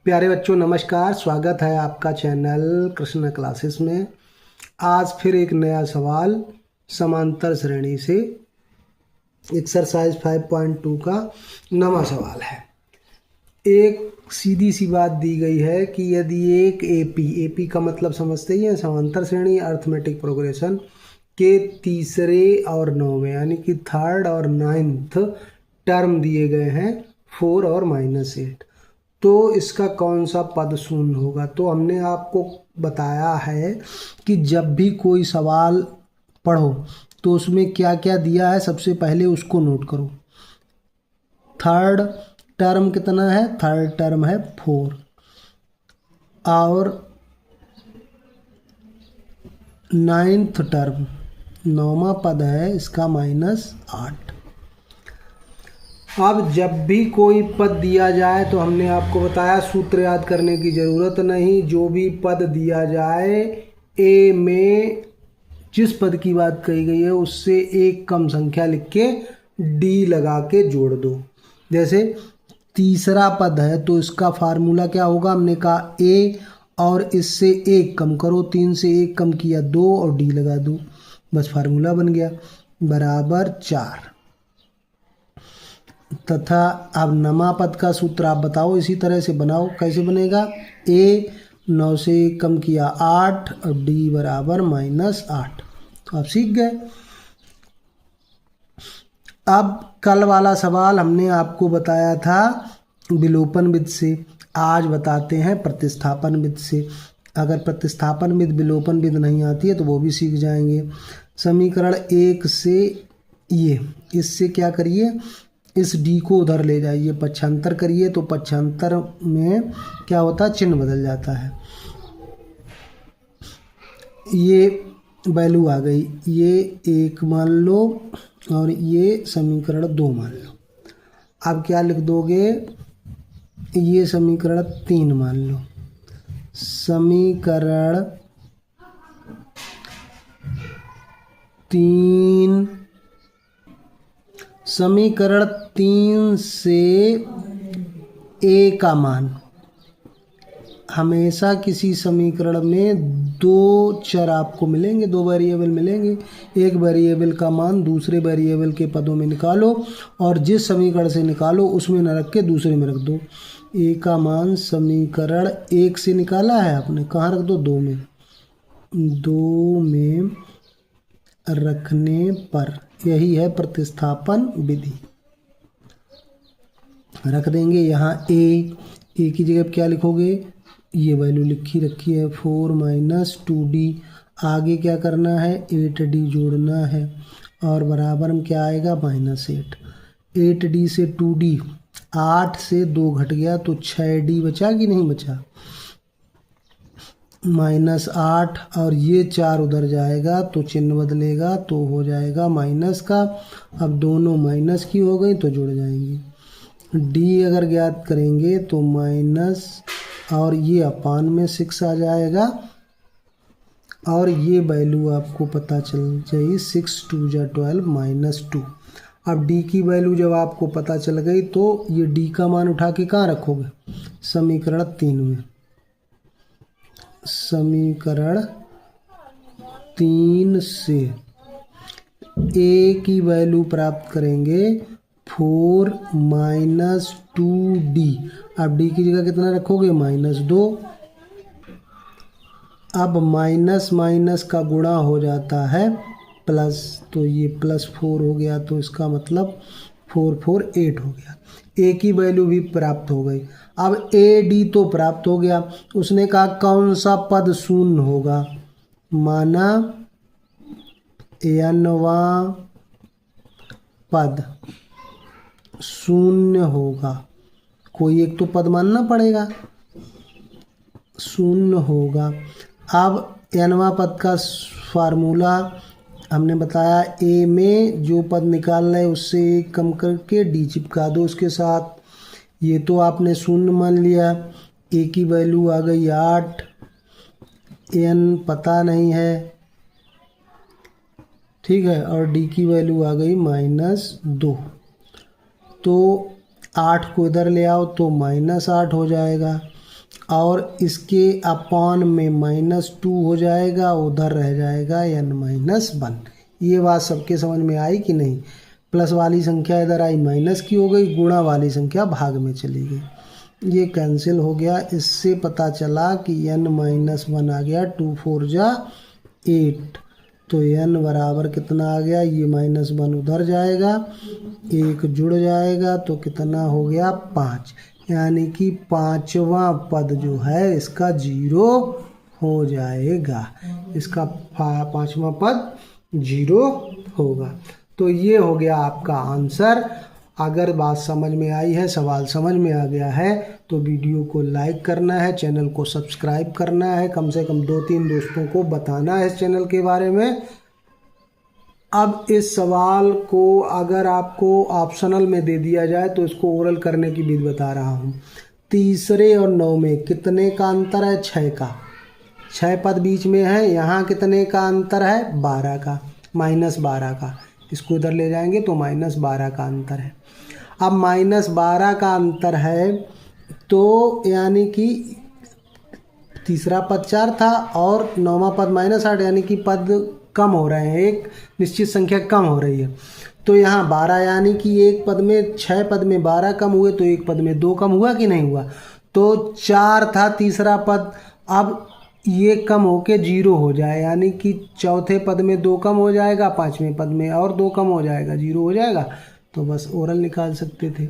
प्यारे बच्चों नमस्कार। स्वागत है आपका चैनल कृष्ण क्लासेस में। आज फिर एक नया सवाल समांतर श्रेणी से एक्सरसाइज 5.2 का नवा सवाल है। एक सीधी सी बात दी गई है कि यदि एक एपी का मतलब समझते ही हैं, समांतर श्रेणी अर्थमेटिक प्रोग्रेशन के तीसरे और नौवें यानी कि थर्ड और नाइन्थ टर्म दिए गए हैं 4 और -8, तो इसका कौन सा पद शून्य होगा। तो हमने आपको बताया है कि जब भी कोई सवाल पढ़ो तो उसमें क्या क्या दिया है सबसे पहले उसको नोट करो। थर्ड टर्म कितना है? थर्ड टर्म है 4 और नाइन्थ टर्म नौवां पद है इसका -8। अब जब भी कोई पद दिया जाए तो हमने आपको बताया सूत्र याद करने की ज़रूरत नहीं। जो भी पद दिया जाए ए में जिस पद की बात कही गई है उससे एक कम संख्या लिख के डी लगा के जोड़ दो। जैसे तीसरा पद है तो इसका फार्मूला क्या होगा? हमने कहा ए और इससे एक कम करो, 3 से 1 कम किया 2 और डी लगा दो, बस फार्मूला बन गया बराबर 4। तथा अब नमा पद का सूत्र आप बताओ, इसी तरह से बनाओ। कैसे बनेगा? ए 9 से 1 कम किया 8 और डी बराबर -8। तो आप सीख गए। अब कल वाला सवाल हमने आपको बताया था विलोपन विधि से, आज बताते हैं प्रतिस्थापन विधि से। अगर प्रतिस्थापन विधि विलोपन विधि नहीं आती है तो वो भी सीख जाएंगे। समीकरण 1 से इससे क्या करिए, इस डी को उधर ले जाइए, पक्षांतर करिए तो पक्षांतर में क्या होता है? चिन्ह बदल जाता है। ये वैल्यू आ गई, ये 1 मान लो और ये समीकरण 2 मान लो। अब क्या लिख दोगे? ये समीकरण 3 मान लो। समीकरण 3 से ए का मान, हमेशा किसी समीकरण में 2 चर आपको मिलेंगे, 2 वेरिएबल मिलेंगे। एक वेरिएबल का मान दूसरे वेरिएबल के पदों में निकालो और जिस समीकरण से निकालो उसमें न रख के दूसरे में रख दो। ए का मान समीकरण 1 से निकाला है आपने, कहाँ रख दो? 2 में। 2 में रखने पर यही है प्रतिस्थापन विधि। रख देंगे यहाँ ए की जगह क्या लिखोगे? ये वैल्यू लिखी रखी है 4 - 2d। आगे क्या करना है? 8d जोड़ना है और बराबर में क्या आएगा? -8। 8d से 2d, 8 से 2 घट गया तो 6d बचा कि नहीं बचा? -8 और ये 4 उधर जाएगा तो चिन्ह बदलेगा तो हो जाएगा माइनस का। अब दोनों माइनस की हो गई तो जुड़ जाएंगी। डी अगर ज्ञात करेंगे तो माइनस और ये अपान में 6 आ जाएगा और ये वैल्यू आपको पता चल जाएगी 6 2 जा 12 -2। अब डी की वैल्यू जब आपको पता चल गई तो ये डी का मान उठा के कहाँ रखोगे? समीकरण 3 में। समीकरण 3 से ए की वैल्यू प्राप्त करेंगे 4 - 2d। अब डी की जगह कितना रखोगे? -2। अब माइनस माइनस का गुणा हो जाता है प्लस, तो ये +4 हो गया तो इसका मतलब 4 4 8 हो गया। ए की वैल्यू भी प्राप्त हो गई। अब ए डी तो प्राप्त हो गया। उसने कहा कौन सा पद शून्य होगा? माना n वां पद शून्य होगा। कोई एक तो पद मानना पड़ेगा, शून्य होगा। अब n वां पद का फार्मूला हमने बताया, ए में जो पद निकाल रहे उससे एक कम करके डी चिपका दो उसके साथ। ये तो आपने शून्य मान लिया। ए की वैल्यू आ गई 8, n पता नहीं है, ठीक है, और डी की वैल्यू आ गई -2। तो 8 को इधर ले आओ तो -8 हो जाएगा। और इसके अपॉन में -2 हो जाएगा, उधर रह जाएगा n-1। ये बात सबके समझ में आई कि नहीं। प्लस वाली संख्या इधर आई माइनस की हो गई, गुणा वाली संख्या भाग में चली गई, ये कैंसिल हो गया। इससे पता चला कि n-1 आ गया, 2 4 जा 8, तो n बराबर कितना आ गया, ये -1 उधर जाएगा, 1 जुड़ जाएगा, तो कितना हो गया 5, यानी कि 5वां पद जो है इसका 0 हो जाएगा, इसका 5वां पद 0 होगा। तो ये हो गया आपका आंसर। अगर बात समझ में आई है, सवाल समझ में आ गया है, तो वीडियो को लाइक करना है, चैनल को सब्सक्राइब करना है, कम से कम 2-3 दोस्तों को बताना है इस चैनल के बारे में। अब इस सवाल को अगर आपको ऑप्शनल में दे दिया जाए तो इसको ओरल करने की विधि बता रहा हूँ। तीसरे और 9 में कितने का अंतर है, 6 का, 6 पद बीच में है, यहाँ कितने का अंतर है, 12 का, -12 का, इसको इधर ले जाएंगे तो -12 का अंतर है। अब -12 का अंतर है तो यानी कि तीसरा पद 4 था और 9वां पद -8, यानी कि पद कम हो रहे हैं, एक निश्चित संख्या कम हो रही है। तो यहाँ 12 यानी कि एक पद में 6 पद में 12 कम हुए तो एक पद में 2 कम हुआ कि नहीं हुआ। तो 4 था तीसरा पद, अब ये कम होके 0 हो जाए, यानी कि चौथे पद में 2 कम हो जाएगा, 5वें पद में और 2 कम हो जाएगा, 0 हो जाएगा। तो बस ओरल निकाल सकते थे।